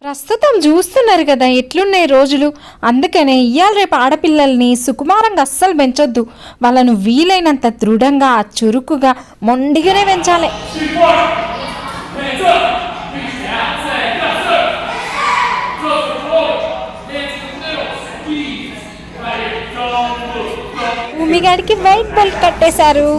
ప్రస్తుతం చూస్తున్నారు కదా ఎట్లున్నాయి రోజులు. అందుకనే ఇవాళ రేపు ఆడపిల్లల్ని సుకుమారంగా అస్సలు పెంచొద్దు. వాళ్ళను వీలైనంత దృఢంగా చురుకుగా మొండిగానే పెంచాలి. భూమిగాడికి వైట్ బెల్ట్ కట్టేశారు.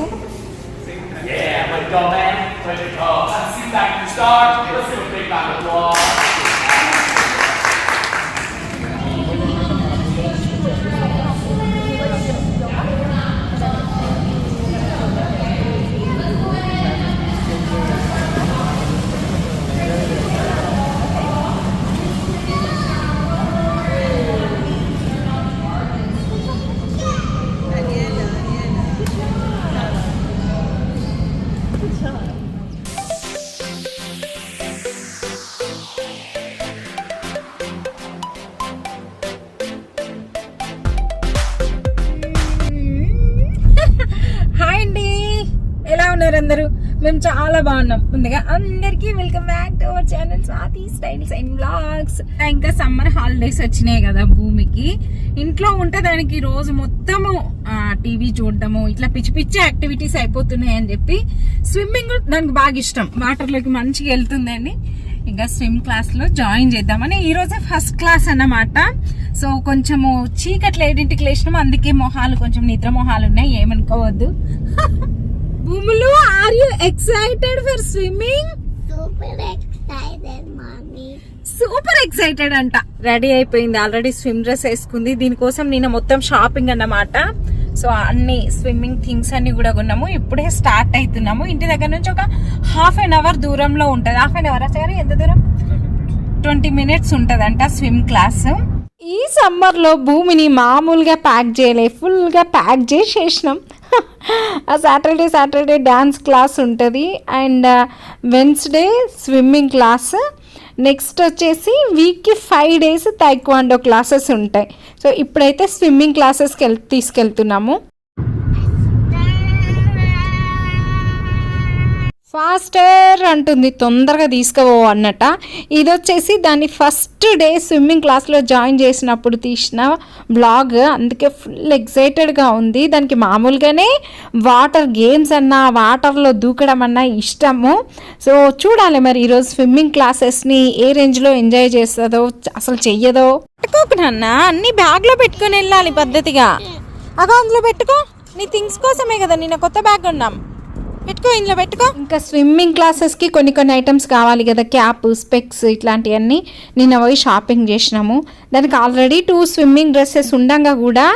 ఎలా ఉన్నారు అందరూ? మేము చాలా బాగున్నాం. ముందుగా అందరికీ welcome back to our channel Swathi styles and vlogs. ఇంకా సమ్మర్ హాలిడేస్ వచ్చినాయి కదా భూమికి. ఇంట్లో ఉంటే దానికి రోజు మొత్తము టీవీ చూడటము ఇట్లా పిచ్చి పిచ్చి యాక్టివిటీస్ అయిపోతున్నాయి అని చెప్పి స్విమ్మింగ్ దానికి బాగా ఇష్టం. వాటర్లోకి మంచిగా వెళ్తుందండి. ఇంకా స్విమ్ క్లాస్ లో జాయిన్ చేద్దామని ఈ రోజే ఫస్ట్ క్లాస్ అన్నమాట. సో కొంచెము చీకట్లు 8ంటికి లేచినాము, అందుకే మొహాలు కొంచెం నిద్ర మొహాలు ఉన్నాయి, ఏమనుకోవద్దు. Bumulu, are you excited for swimming? Super excited, mommy. Super excited అంట. రెడీ అయిపోయింది, ఆల్రెడీ స్విమ్ డ్రెస్ వేసుకుంది. దీనికోసం నేను మొత్తం షాపింగ్ అన్నమాట. సో అన్ని స్విమ్మింగ్ థింగ్స్ అన్ని కూడా కొన్నాము. ఇప్పుడే స్టార్ట్ అవుతున్నాము. ఇంటి దగ్గర నుంచి ఒక ½ అన్ అవర్ దూరంలో ఉంటది. ½ అన్ అవర్ సరే, ఎంత దూరం? 20 minutes ఉంటదంట స్విమ్ క్లాస్. ఈ సమ్మర్ లో భూమిని మామూలుగా ప్యాక్ చేయలే, ఫుల్ గా ప్యాక్ చేసేసినాం. సాటర్డే డ్యాన్స్ క్లాస్ ఉంటుంది, and Wednesday swimming class. Next వచ్చేసి వీక్కి 5 days తైక్వాండో క్లాసెస్ ఉంటాయి. సో ఇప్పుడైతే స్విమ్మింగ్ క్లాసెస్కి తీసుకెళ్తున్నాము. ఫాస్టర్ అంటుంది, తొందరగా తీసుకుపో అన్నట. ఇది వచ్చేసి దాన్ని ఫస్ట్ డే స్విమ్మింగ్ క్లాస్లో జాయిన్ చేసినప్పుడు తీసిన బ్లాగ్, అందుకే ఫుల్ ఎక్సైటెడ్గా ఉంది. దానికి మామూలుగానే వాటర్ గేమ్స్ అన్నా వాటర్లో దూకడం అన్నా ఇష్టము. సో చూడాలి మరి ఈరోజు స్విమ్మింగ్ క్లాసెస్ని ఏ రేంజ్లో ఎంజాయ్ చేస్తుందో అసలు చెయ్యదో. పెట్టుకోకున్నా అన్ని బ్యాగ్లో పెట్టుకొని వెళ్ళాలి పద్ధతిగా. అగో అందులో పెట్టుకో, నీ థింగ్స్ కోసమే కదా నిన్న కొత్త బ్యాగ్ ఉన్నాం, పెట్టుకో, ఇందులో పెట్టుకో. ఇంకా స్విమ్మింగ్ క్లాసెస్కి కొన్ని ఐటమ్స్ కావాలి కదా, క్యాప్, స్పెక్స్ ఇట్లాంటివన్నీ నిన్న పోయి షాపింగ్ చేసినాము. దానికి ఆల్రెడీ 2 స్విమ్మింగ్ డ్రెస్సెస్ ఉండగా కూడా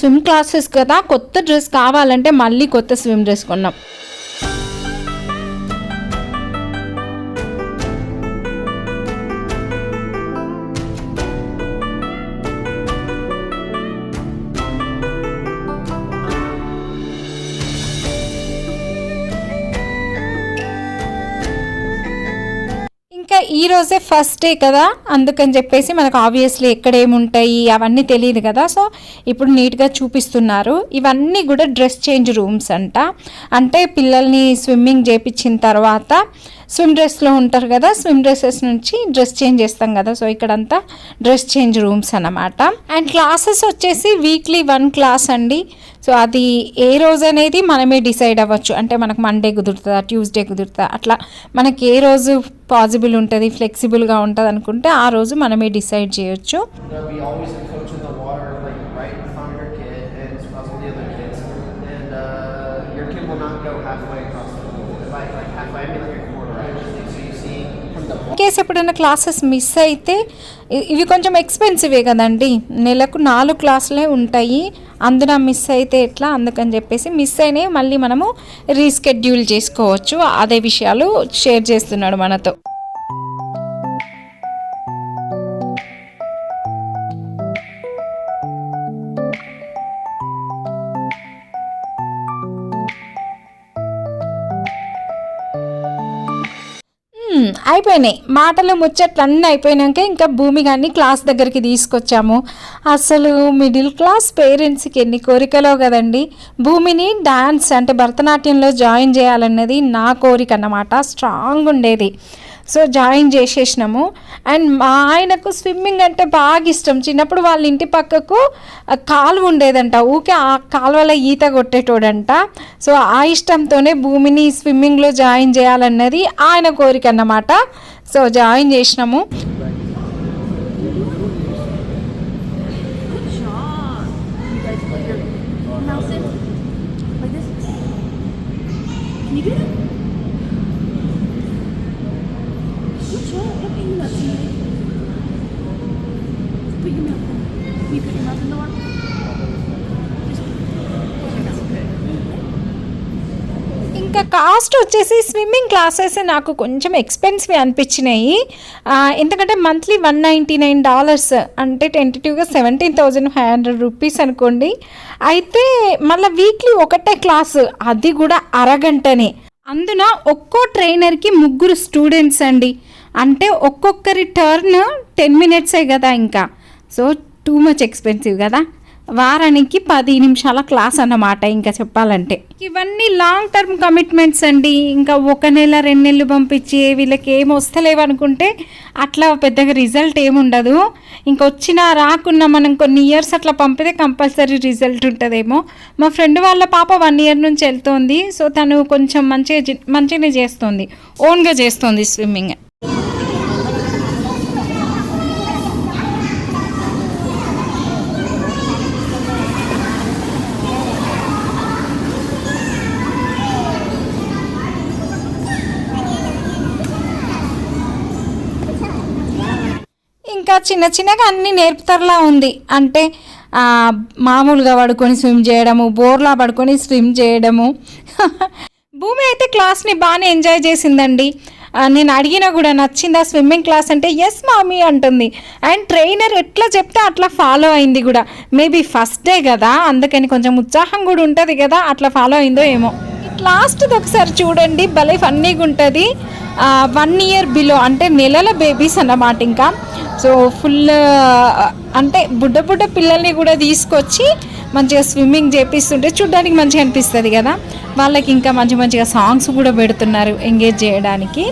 స్విమ్ క్లాసెస్ కదా, కొత్త డ్రెస్ కావాలంటే మళ్ళీ కొత్త స్విమ్ డ్రెస్ కొన్నాం. ఇంకా ఈరోజే ఫస్ట్ డే కదా, అందుకని చెప్పేసి మనకు ఆబ్వియస్లీ ఎక్కడ ఏముంటాయి అవన్నీ తెలియదు కదా. సో ఇప్పుడు నీట్గా చూపిస్తున్నారు. ఇవన్నీ కూడా డ్రెస్ చేంజ్ రూమ్స్ అంట. అంటే పిల్లల్ని స్విమ్మింగ్ చేయించిన తర్వాత స్విమ్ డ్రెస్లో ఉంటారు కదా, స్విమ్ డ్రెస్సెస్ నుంచి డ్రెస్ చేంజ్ చేస్తాం కదా. సో ఇక్కడంతా డ్రెస్ చేంజ్ రూమ్స్ అన్నమాట. అండ్ క్లాసెస్ వచ్చేసి వీక్లీ 1 క్లాస్ అండి. సో అది ఏ రోజు అనేది మనమే డిసైడ్ అవ్వచ్చు. అంటే మనకు మండే కుదురుతుందా, ట్యూస్డే కుదురుతుందా, అట్లా మనకి ఏ రోజు పాసిబుల్ ఉంటుంది, ఫ్లెక్సిబుల్గా ఉంటుంది అనుకుంటే ఆ రోజు మనమే డిసైడ్ చేయొచ్చు. కేసు ఎప్పుడైనా క్లాసెస్ మిస్ అయితే, ఇవి కొంచెం ఎక్స్పెన్సివే కదండి, నెలకు 4 క్లాసులే ఉంటాయి, అందున మిస్ అయితే ఎట్లా, అందుకని చెప్పేసి మిస్ అయినాయి మళ్ళీ మనము రీస్కెడ్యూల్ చేసుకోవచ్చు. అదే విషయాలు షేర్ చేస్తున్నాడు మనతో. అయిపోయినాయి మాటలు ముచ్చట్లు అన్నీ అయిపోయినాక ఇంకా భూమి గారిని క్లాస్ దగ్గరికి తీసుకొచ్చాము. అసలు మిడిల్ క్లాస్ పేరెంట్స్కి ఎన్ని కోరికలో కదండి. భూమిని డాన్స్ అంటే భరతనాట్యంలో జాయిన్ చేయాలన్నది నా కోరిక అన్నమాట, స్ట్రాంగ్ ఉండేది. So join చేసేసినాము. అండ్ మా ఆయనకు స్విమ్మింగ్ అంటే బాగా ఇష్టం. చిన్నప్పుడు వాళ్ళ ఇంటి పక్కకు కాలువ ఉండేదంట, ఊకే ఆ కాలువలో ఈత కొట్టేటోడంట. సో ఆ ఇష్టంతోనే భూమిని స్విమ్మింగ్లో జాయిన్ చేయాలన్నది ఆయన కోరిక అన్నమాట. సో జాయిన్ చేసినాము. ఇంకా కాస్ట్ వచ్చేసి స్విమ్మింగ్ క్లాసెస్ నాకు కొంచెం ఎక్స్పెన్సివ్ అనిపించినాయి. ఎందుకంటే మంత్లీ $199 అంటే టెంటేటివ్గా 17,500 రూపీస్ అనుకోండి. అయితే మళ్ళీ వీక్లీ ఒకటే క్లాసు, అది కూడా అరగంటనే. అందున ఒక్కో ట్రైనర్కి 3 స్టూడెంట్స్ అండి. అంటే ఒక్కొక్కరి టర్న్ 10 మినిట్సే కదా. ఇంకా సో టూ మచ్ ఎక్స్పెన్సివ్ కదా. వారానికి 10 నిమిషాల క్లాస్ అన్నమాట ఇంకా చెప్పాలంటే. ఇవన్నీ లాంగ్ టర్మ్ కమిట్మెంట్స్ అండి. ఇంకా 1 నెల 2 నెలలు పంపించి వీళ్ళకి ఏం వస్తలేవు అనుకుంటే అట్లా పెద్దగా రిజల్ట్ ఏముండదు. ఇంకొచ్చినా రాకున్నా మనం కొన్ని ఇయర్స్ అట్లా పంపితే కంపల్సరీ రిజల్ట్ ఉంటుందేమో. మా ఫ్రెండ్ వాళ్ళ పాప 1 ఇయర్ నుంచి వెళ్తోంది. సో తను కొంచెం మంచిగానే చేస్తుంది, ఓన్గా చేస్తుంది స్విమ్మింగ్. ఇంకా చిన్న చిన్నగా అన్నీ నేర్పుతారులా ఉంది. అంటే మామూలుగా పడుకొని స్విమ్ చేయడము, బోర్లా పడుకొని స్విమ్ చేయడము. భూమి అయితే క్లాస్ని బాగానే ఎంజాయ్ చేసిందండి. నేను అడిగినా కూడా నచ్చిందా స్విమ్మింగ్ క్లాస్ అంటే ఎస్ మామీ అంటుంది. అండ్ ట్రైనర్ ఎట్లా చెప్తే అట్లా ఫాలో అయింది కూడా. మేబీ ఫస్ట్ డే కదా, అందుకని కొంచెం ఉత్సాహం కూడా ఉంటుంది కదా, అట్లా ఫాలో అయిందో ఏమో. లాస్ట్ది ఒకసారి చూడండి, భలే ఫన్నీగా ఉంటుంది. 1 ఇయర్ బిలో అంటే నెలల బేబీస్ అన్నమాట. ఇంకా సో ఫుల్ అంటే బుడ్డ పిల్లల్ని కూడా తీసుకొచ్చి మంచిగా స్విమ్మింగ్ చేపిస్తుంటే చూడడానికి మంచిగా అనిపిస్తుంది కదా. వాళ్ళకి ఇంకా మంచిగా సాంగ్స్ కూడా పెడుతున్నారు ఎంగేజ్ చేయడానికి.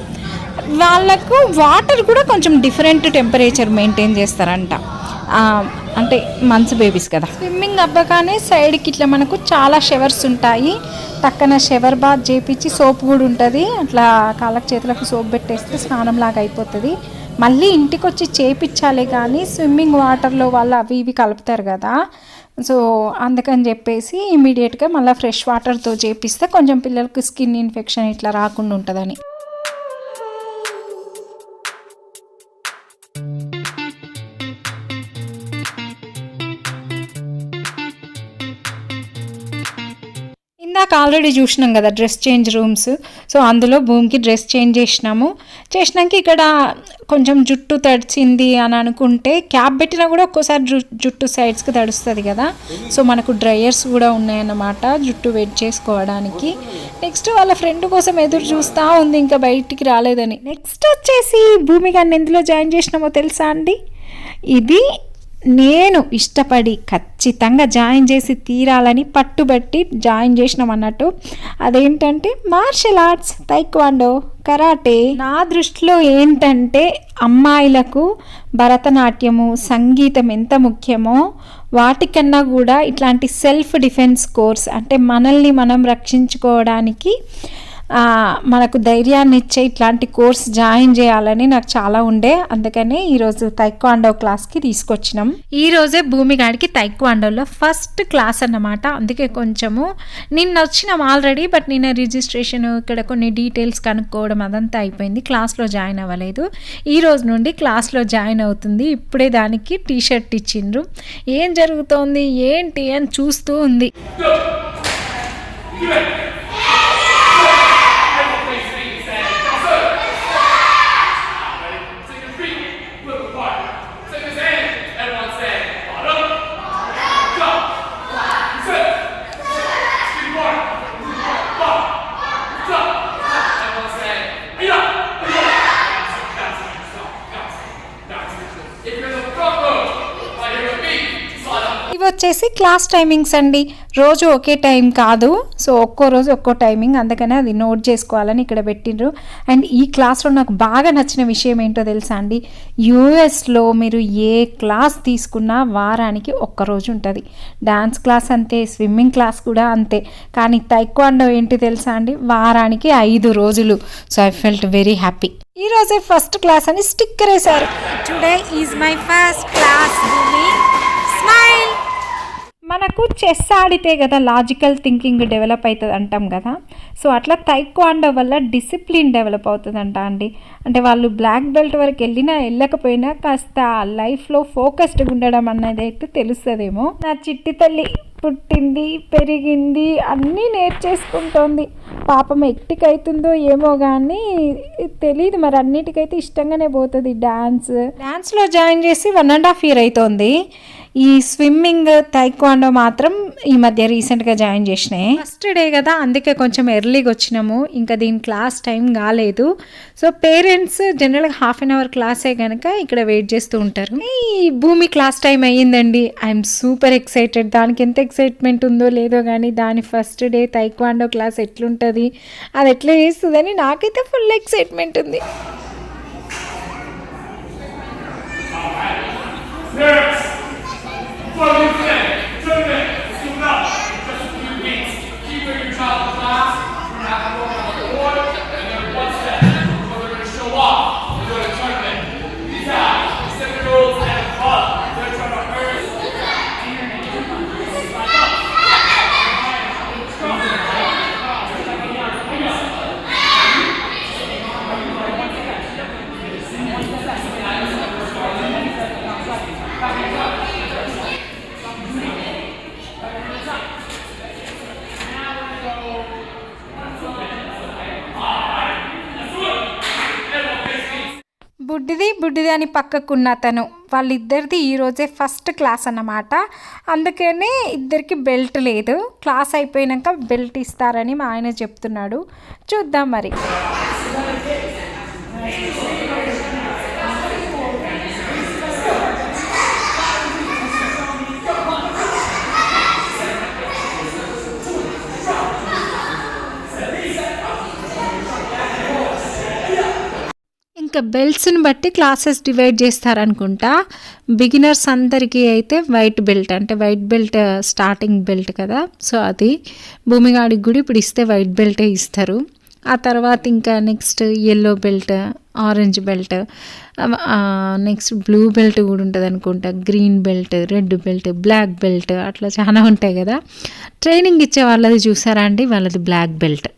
వాళ్ళకు వాటర్ కూడా కొంచెం డిఫరెంట్ టెంపరేచర్ మెయింటైన్ చేస్తారంట. అంటే మంత్స్ బేబీస్ కదా. స్విమ్మింగ్ అవ్వగానే సైడ్కి ఇట్లా మనకు చాలా షవర్స్ ఉంటాయి. పక్కన షవర్ బాత్ చేపించి సోప్ కూడా ఉంటుంది. అట్లా కాళ్ళకు చేతులకు సోప్ పెట్టేస్తే స్నానం లాగా అయిపోతుంది. మళ్ళీ ఇంటికి వచ్చి చేపించాలి కానీ స్విమ్మింగ్ వాటర్లో వాళ్ళు అవి ఇవి కలుపుతారు కదా. సో అందుకని చెప్పేసి ఇమీడియట్గా మళ్ళీ ఫ్రెష్ వాటర్తో చేపిస్తే కొంచెం పిల్లలకు స్కిన్ ఇన్ఫెక్షన్ ఇట్లా రాకుండా ఉంటుందని. ఇందాక ఆల్రెడీ చూసినాం కదా డ్రెస్ చేంజ్ రూమ్స్. సో అందులో భూమికి డ్రెస్ చేంజ్ చేసినాక ఇక్కడ కొంచెం జుట్టు తడిచింది అని అనుకుంటే క్యాప్ పెట్టినా కూడా ఒక్కోసారి జుట్టు సైడ్స్కి తడుస్తుంది కదా. సో మనకు డ్రయర్స్ కూడా ఉన్నాయన్నమాట జుట్టు వెట్ చేసుకోవడానికి. నెక్స్ట్ వాళ్ళ ఫ్రెండ్ కోసం ఎదురు చూస్తూ ఉంది, ఇంకా బయటికి రాలేదని. నెక్స్ట్ వచ్చేసి భూమి గారిని ఎందులో జాయిన్ చేసినామో తెలుసా అండి? ఇది నేను ఇష్టపడి ఖచ్చితంగా జాయిన్ చేసి తీరాలని పట్టుబట్టి జాయిన్ చేసినాం అన్నట్టు. అదేంటంటే మార్షల్ ఆర్ట్స్, తైక్వాండో, కరాటే. నా దృష్టిలో ఏంటంటే అమ్మాయిలకు భరతనాట్యము, సంగీతం ఎంత ముఖ్యమో వాటికన్నా కూడా ఇట్లాంటి సెల్ఫ్ డిఫెన్స్ కోర్స్ అంటే మనల్ని మనం రక్షించుకోవడానికి మనకు ధైర్యాన్ని ఇచ్చే ఇట్లాంటి కోర్స్ జాయిన్ చేయాలని నాకు చాలా ఉండే. అందుకనే ఈరోజు తైక్వాండో క్లాస్కి తీసుకొచ్చినాం. ఈరోజే భూమి గాడికి తైక్వాండోలో ఫస్ట్ క్లాస్ అన్నమాట. అందుకే కొంచెము నిన్న వచ్చినాం ఆల్రెడీ, బట్ నిన్న రిజిస్ట్రేషన్ ఇక్కడ కొన్ని డీటెయిల్స్ కనుక్కోవడం అదంతా అయిపోయింది. క్లాస్లో జాయిన్ అవ్వలేదు. ఈ రోజు నుండి క్లాస్లో జాయిన్ అవుతుంది. ఇప్పుడే దానికి టీషర్ట్ ఇచ్చిండ్రు. ఏం జరుగుతోంది ఏంటి అని చూస్తూ ఉంది. ఇవి వచ్చేసి క్లాస్ టైమింగ్స్ అండి. రోజు ఒకే టైం కాదు, సో ఒక్కో రోజు ఒక్కో టైమింగ్, అందుకనే అది నోట్ చేసుకోవాలని ఇక్కడ పెట్టిండ్రు. అండ్ ఈ క్లాస్లో నాకు బాగా నచ్చిన విషయం ఏంటో తెలుసా అండి, యూఎస్లో మీరు ఏ క్లాస్ తీసుకున్నా వారానికి ఒక్కరోజు ఉంటుంది. డ్యాన్స్ క్లాస్ అంతే, స్విమ్మింగ్ క్లాస్ కూడా అంతే. కానీ తైక్వాండో ఏంటి తెలుసా అండి, వారానికి 5 రోజులు. So I felt very happy. ఈ రోజే ఫస్ట్ క్లాస్ అని స్టిక్కర్ వేశారు. Today is my first class. Smile. మనకు చెస్ ఆడితే కదా లాజికల్ థింకింగ్ డెవలప్ అవుతుంది అంటాం కదా, సో అట్లా తైక్వాండో వల్ల డిసిప్లిన్ డెవలప్ అవుతుందంట అండి. అంటే వాళ్ళు బ్లాక్ బెల్ట్ వరకు వెళ్ళకపోయినా కాస్త లైఫ్లో ఫోకస్డ్గా ఉండడం అన్నది అయితే తెలుస్తుందేమో. నా చిట్టి తల్లి పుట్టింది, పెరిగింది, అన్నీ నేర్చేసుకుంటోంది. పాపం ఎక్టిక్ అవుతుందో ఏమో కానీ తెలియదు, మరి అన్నిటికైతే ఇష్టంగానే పోతుంది. డ్యాన్స్లో జాయిన్ చేసి 1.5 year అవుతోంది. ఈ స్విమ్మింగ్ తైక్వాండో మాత్రం ఈ మధ్య రీసెంట్గా జాయిన్ చేసినాయి. ఫస్ట్ డే కదా, అందుకే కొంచెం ఎర్లీగా వచ్చినాము. ఇంకా దీని క్లాస్ టైం కాలేదు. సో పేరెంట్స్ జనరల్గా 1/2 hour క్లాసే కనుక ఇక్కడ వెయిట్ చేస్తూ ఉంటారు. ఈ భూమి క్లాస్ టైం అయ్యిందండి. I'm super excited. దానికి ఎంత ఎక్సైట్మెంట్ ఉందో లేదో కానీ దాని ఫస్ట్ డే తైక్వాండో క్లాస్ ఎట్లుంటుంది, అది ఎట్లా చేస్తుందని నాకైతే ఫుల్ ఎక్సైట్మెంట్ ఉంది. బుడ్డిది అని పక్కకున్న అతను, వాళ్ళిద్దరిది ఈరోజే ఫస్ట్ క్లాస్ అన్నమాట. అందుకనే ఇద్దరికి బెల్ట్ లేదు. క్లాస్ అయిపోయాక బెల్ట్ ఇస్తారని మా ఆయన చెప్తున్నాడు. చూద్దాం మరి. ఇంకా బెల్ట్స్ని బట్టి క్లాసెస్ డివైడ్ చేస్తారనుకుంటా. బిగినర్స్ అందరికీ అయితే వైట్ బెల్ట్, అంటే వైట్ బెల్ట్ స్టార్టింగ్ బెల్ట్ కదా, సో అది భూమిగాడికి కూడా ఇప్పుడు ఇస్తే వైట్ బెల్టే ఇస్తారు. ఆ తర్వాత ఇంకా next yellow belt, orange belt, next blue belt కూడా ఉంటుంది అనుకుంటా, green belt, red belt, black belt, అట్లా చాలా ఉంటాయి కదా. ట్రైనింగ్ ఇచ్చే వాళ్ళది చూసారా అండి, వాళ్ళది బ్లాక్ బెల్ట్.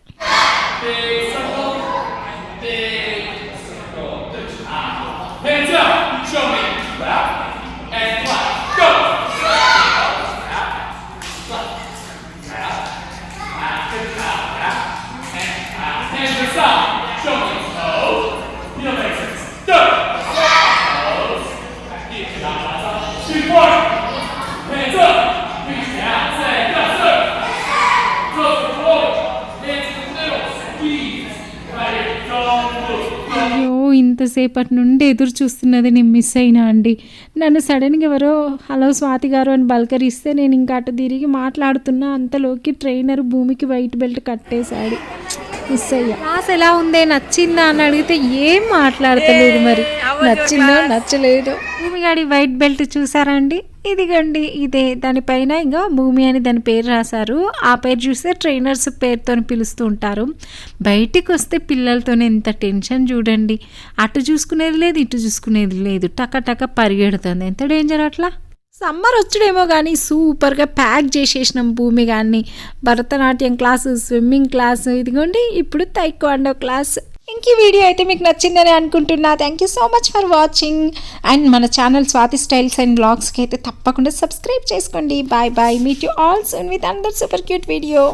ఇంతసేపటి నుండి ఎదురు చూస్తున్నది నేను మిస్ అయినా అండి. నన్ను సడన్గా ఎవరో హలో స్వాతి గారు అని బలకరిస్తే నేను ఇంకా అటు తిరిగి మాట్లాడుతున్నా, అంతలోకి ట్రైనర్ భూమికి వైట్ బెల్ట్ కట్టేశాడు. మిస్ అయ్యా. క్లాస్ ఎలా ఉందే, నచ్చిందా అని అడిగితే ఏం మాట్లాడతలేదు. మరి నచ్చిందో నచ్చలేదో. భూమిగాడి వైట్ బెల్ట్ చూసారా అండి, ఇదిగండి ఇదే. దానిపైన ఇంకా భూమి అని దాని పేరు రాశారు. ఆ పేరు చూస్తే ట్రైనర్స్ పేరుతో పిలుస్తూ ఉంటారు. బయటికి వస్తే పిల్లలతో ఎంత టెన్షన్ చూడండి. అటు చూసుకునేది లేదు, ఇటు చూసుకునేది లేదు, టక పరిగెడుతుంది. ఎంత డేంజర్ అట్లా. సమ్మర్ వచ్చుడేమో కానీ సూపర్గా ప్యాక్ చేసేసినాం భూమి కానీ. భరతనాట్యం క్లాసు, స్విమ్మింగ్ క్లాసు, ఇదిగోండి ఇప్పుడు తైక్వాండో క్లాస్. ఇంక ఈ వీడియో అయితే మీకు నచ్చిందని అనుకుంటున్నా. Thank you so much for watching. And మన ఛానల్ స్వాతి స్టైల్స్ అండ్ బ్లాగ్స్కి అయితే తప్పకుండా సబ్స్క్రైబ్ చేసుకోండి. Bye meet you all soon with another super cute video.